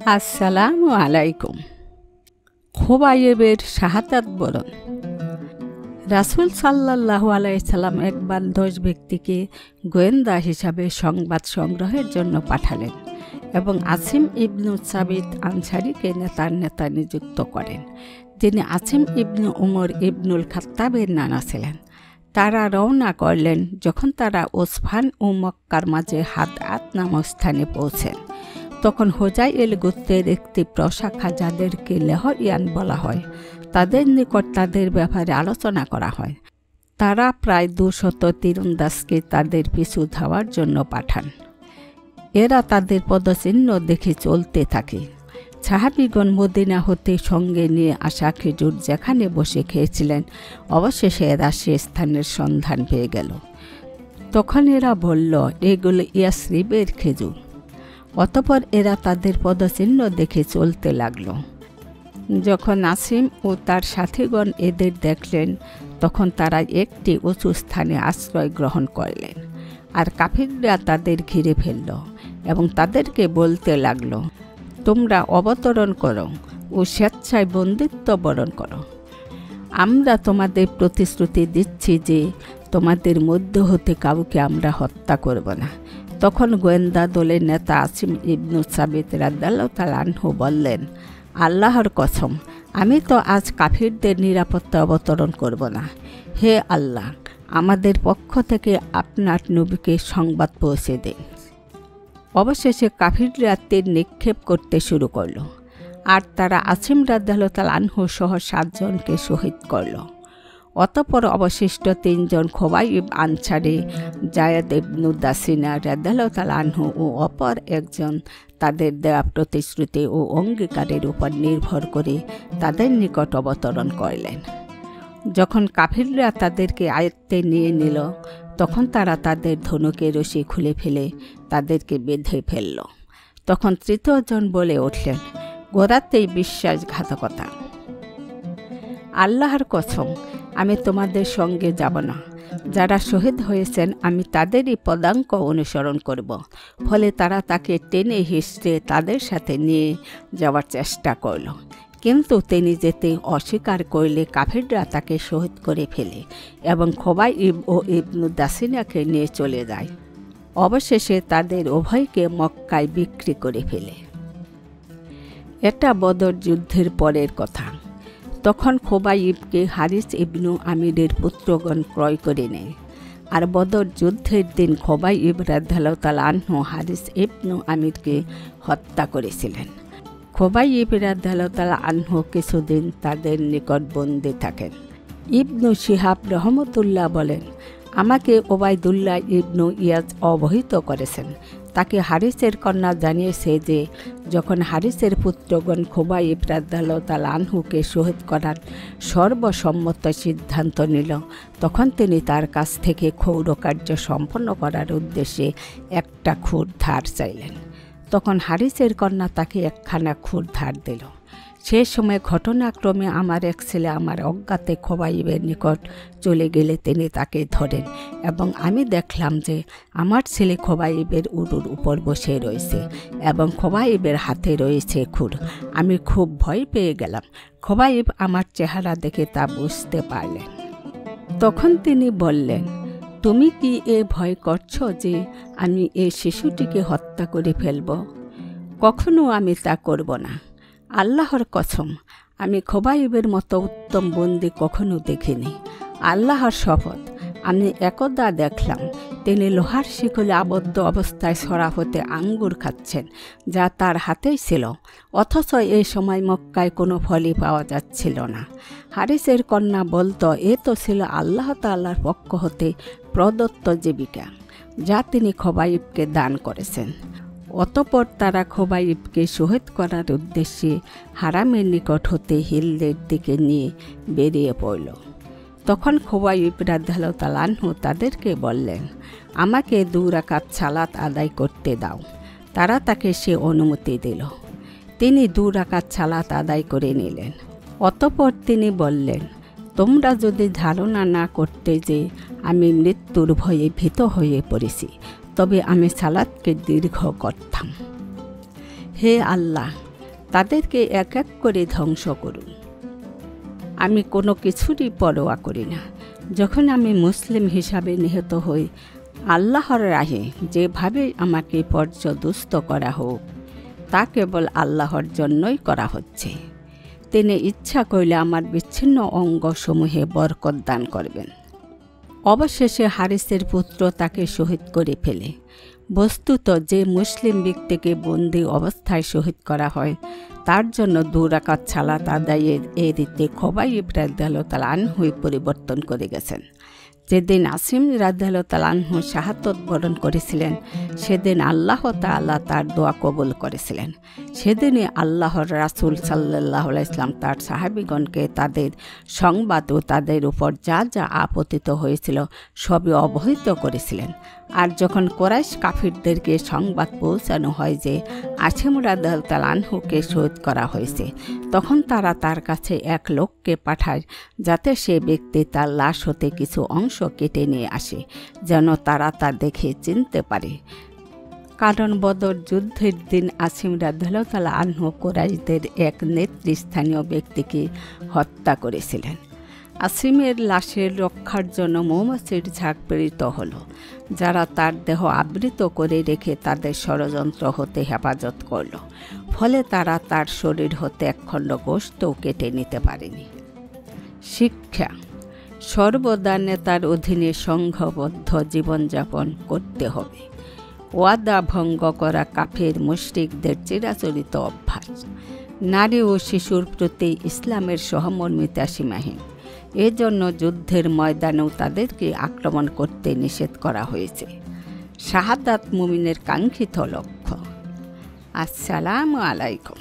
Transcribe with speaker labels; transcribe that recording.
Speaker 1: আসসালামু আলাইকুম। খোবাইবের শাহাদাত বরণ। রাসূল সাল্লাল্লাহু আলাইহি সাল্লাম একবার 10 ব্যক্তিকে গোয়েন্দা হিসাবে সংবাদ সংগ্রহের জন্য পাঠালেন এবং আসিম ইবনু সাবিত আনসারীকে নেতা নিযুক্ত করেন, যিনি আসিম ইবনু উমর ইবনুল খাত্তাবের নানা ছিলেন। তারা রওনা করলেন। যখন তারা ওসফান ও মক্কার মাঝে হাদআত নামক স্থানে পৌঁছেন, তখন হোজাইল গোত্রের একটি প্রশাখা, যাদেরকে লেহরিয়ান বলা হয়, তাদের নিকট তাদের ব্যাপারে আলোচনা করা হয়। তারা প্রায় 200 তীরন্দাজকে তাদের পিছু ধাওয়ার জন্য পাঠান। এরা তাদের পদচিহ্ন দেখে চলতে থাকে। সাহাবীগণ মদিনা হতে সঙ্গে নিয়ে আসা খেজুর যেখানে বসে খেয়েছিলেন, অবশেষে এরা সে স্থানের সন্ধান পেয়ে গেল। তখন এরা বলল, এগুলো ইয়াসরিবের খেজুর। অতঃপর এরা তাদের পদচিহ্ন দেখে চলতে লাগল। যখন আসিম ও তার সাথীগণ এদের দেখলেন, তখন তারা একটি উঁচু স্থানে আশ্রয় গ্রহণ করলেন, আর কাফিররা তাদের ঘিরে ফেলল এবং তাদেরকে বলতে লাগল, তোমরা অবতরণ করো ও স্বেচ্ছায় বন্দিত্ব বরণ করো। আমরা তোমাদের প্রতিশ্রুতি দিচ্ছি যে তোমাদের মধ্য হতে কাউকে আমরা হত্যা করব না। তখন গোয়েন্দা দলের নেতা আসিম ইবনু সাবিত রাদিয়াল্লাহু তাআলা আনহু বললেন, আল্লাহর কসম, আমি তো আজ কাফিরদের নিরাপত্তা অবতরণ করব না। হে আল্লাহ, আমাদের পক্ষ থেকে আপনার নবীকে সংবাদ পৌঁছে দিন। অবশেষে কাফিররা তীর নিক্ষেপ করতে শুরু করল, আর তারা আসিম রাদিয়াল্লাহু তাআলা আনহু সহ 7 জনকে শহীদ করল। অতঃপর অবশিষ্ট 3 জন খোবাইব আনসারী, জায়েদ ইবনু দাসিনা রাদিয়াল্লাহু তাআলা আনহু ও অপর একজন তাদের দেওয়া প্রতিশ্রুতি ও অঙ্গীকারের উপর নির্ভর করে তাদের নিকট অবতরণ করলেন। যখন কাফিররা তাদেরকে আয়ত্তে নিয়ে নিল, তখন তারা তাদের ধনুকের রশি খুলে ফেলে তাদেরকে বেঁধে ফেলল। তখন 3য় জন বলে উঠলেন, গোড়াতেই বিশ্বাসঘাতকতা। আল্লাহর কসম, আমি তোমাদের সঙ্গে যাব না। যারা শহীদ হয়েছেন আমি তাদেরই পদাঙ্ক অনুসরণ করব। ফলে তারা তাকে টেনে হিঁচড়ে তাদের সাথে নিয়ে যাওয়ার চেষ্টা করল, কিন্তু তিনি যেতে অস্বীকার করলে কাফিররা তাকে শহীদ করে ফেলে এবং খোবাইব ও ইবনু দাসিনাকে নিয়ে চলে যায়। অবশেষে তাদের উভয়কে মক্কায় বিক্রি করে ফেলে। এটা বদর যুদ্ধের পরের কথা। তখন খোবাইবকে হারিস ইবনু আমিরের পুত্রগণ ক্রয় করে নেয়। আর বদর যুদ্ধের দিন খোবাইব রাদিয়াল্লাহু তাআলা আনহু হারিস ইবনু আমিরকে হত্যা করেছিলেন। খোবাইব রাদিয়াল্লাহু তাআলা আনহু কিছুদিন তাদের নিকট বন্দী থাকেন। ইবনু শিহাব রহমতুল্লাহ বলেন, আমাকে ওবায়দুল্লাহ ইবনু ইয়াজ অবহিত করেছেন। তাকে হারিসের কন্যা জানিয়েছে যে যখন হারিসের পুত্রগণ খোবাইব রাদিয়াল্লাহু তাআলা আনহুকে শহীদ করার সর্বসম্মত সিদ্ধান্ত নিল, তখন তিনি তার কাছ থেকে ক্ষৌরকার্য সম্পন্ন করার উদ্দেশ্যে একটা খুর ধার চাইলেন। তখন হারিসের কন্যা তাকে একখানা খুর ধার দিল। সে সময় ঘটনাক্রমে আমার এক ছেলে আমার অজ্ঞাতে খোবাইবের নিকট চলে গেলে তিনি তাকে ধরেন এবং আমি দেখলাম যে আমার ছেলে খোবাইবের উরুর উপর বসে রয়েছে এবং খোবাইবের হাতে রয়েছে খুর। আমি খুব ভয় পেয়ে গেলাম। খোবাইব আমার চেহারা দেখে তা বুঝতে পারলেন। তখন তিনি বললেন, তুমি কি ভয় করছো যে আমি এই শিশুটিকে হত্যা করে ফেলব? কখনো আমি তা করব না। আল্লাহর কসম, আমি খোবাইবের মতো উত্তম বন্দী কখনো দেখিনি। আল্লাহর শপথ, আমি একদা দেখলাম তিনি লোহার শিকলে আবদ্ধ অবস্থায় ছড়া হতে আঙ্গুর খাচ্ছেন, যা তার হাতেই ছিল, অথচ এই সময় মক্কায় কোনো ফলই পাওয়া যাচ্ছিল না। হারিসের কন্যা বলতো, এ তো ছিল আল্লাহ তাআলার পক্ষ হতে প্রদত্ত জীবিকা, যা তিনি খোবাইবকে দান করেছেন। অতঃপর তারা খোবাইবকে শহীদ করার উদ্দেশ্যে হারামের নিকট হতে হিলদের দিকে নিয়ে বেরিয়ে পড়ল। তখন খোবাইব রাদিয়াল্লাহু তাআলা আনহু তাদেরকে বললেন, আমাকে 2 রাকাত সালাত আদায় করতে দাও। তারা তাকে সে অনুমতি দিল। তিনি 2 রাকাত সালাত আদায় করে নিলেন। অতঃপর তিনি বললেন, তোমরা যদি ধারণা না করতে যে আমি মৃত্যুর ভয়ে ভীত হয়ে পড়েছি, তবে আমি সালাতকে দীর্ঘ করতাম। হে আল্লাহ, তাদেরকে এক এক করে ধ্বংস করুন। আমি কোনো কিছুরই পরোয়া করি না। যখন আমি মুসলিম হিসাবে নিহত হই, আল্লাহর রাহে যেভাবে আমাকে পর্যদুস্ত করা হোক, তা কেবল আল্লাহর জন্যই করা হচ্ছে। তিনি ইচ্ছা করলে আমার বিচ্ছিন্ন অঙ্গসমূহে বরকত দান করবেন। অবশেষে হারিসের পুত্র তাকে শহীদ করে ফেলে। বস্তুত যে মুসলিম ব্যক্তিকে বন্দী অবস্থায় শহীদ করা হয়, তার জন্য 2 রাকাত সালাত আদায়ের এই রীতি খোবাইব রাদিয়াল্লাহু তাআলা আনহু পরিবর্তন করে গেছেন। যেদিন আসিম রাদিয়াল্লাহু তাআলা আনহু শাহাদাত বরণ করেছিলেন, সেদিন আল্লাহ তাআলা তার দোয়া কবুল করেছিলেন। সেদিনই আল্লাহর রাসূল সাল্লাল্লাহু আলাইহি ওয়াসাল্লাম তার সাহাবীগণকে তাদের সংবাদ ও তাদের উপর যা যা আপতিত হয়েছিল সবই অবহিত করেছিলেন। আর যখন কুরাইশ কাফিরদেরকে সংবাদ পৌঁছানো হয় যে আসিম রাদিয়াল্লাহু তাআলা আনহুকে শহীদ করা হয়েছে, তখন তারা তার কাছে এক লোককে পাঠায় যাতে সে ব্যক্তি তার লাশ হতে কিছু অংশ কেটে নিয়ে আসে, যেন তারা তা দেখে চিনতে পারে। কারণ বদর যুদ্ধের দিন আসিম রাদিয়াল্লাহু তাআলা আনহু কুরাইশদের এক নেতৃস্থানীয় ব্যক্তিকে হত্যা করেছিলেন। আসিমের লাশের রক্ষার জন্য মৌমাছির ঝাঁক প্রেরিত হলো, যারা তার দেহ আবৃত করে রেখে তাদের ষড়যন্ত্র হতে হেফাজত করল। ফলে তারা তার শরীর হতে একখণ্ড গোশতও কেটে নিতে পারেনি। শিক্ষা: সর্বদা নেতার অধীনে সংঘবদ্ধ জীবনযাপন করতে হবে। ওয়াদা ভঙ্গ করা কাফের মুশরিকদের চিরাচরিত অভ্যাস। নারী ও শিশুর প্রতি ইসলামের সহমর্মিতা সীমাহীন। এজন্য যুদ্ধের ময়দানেও তাদেরকে আক্রমণ করতে নিষেধ করা হয়েছে। শাহাদাত মুমিনের কাঙ্ক্ষিত লক্ষ্য। আসসালামু আলাইকুম।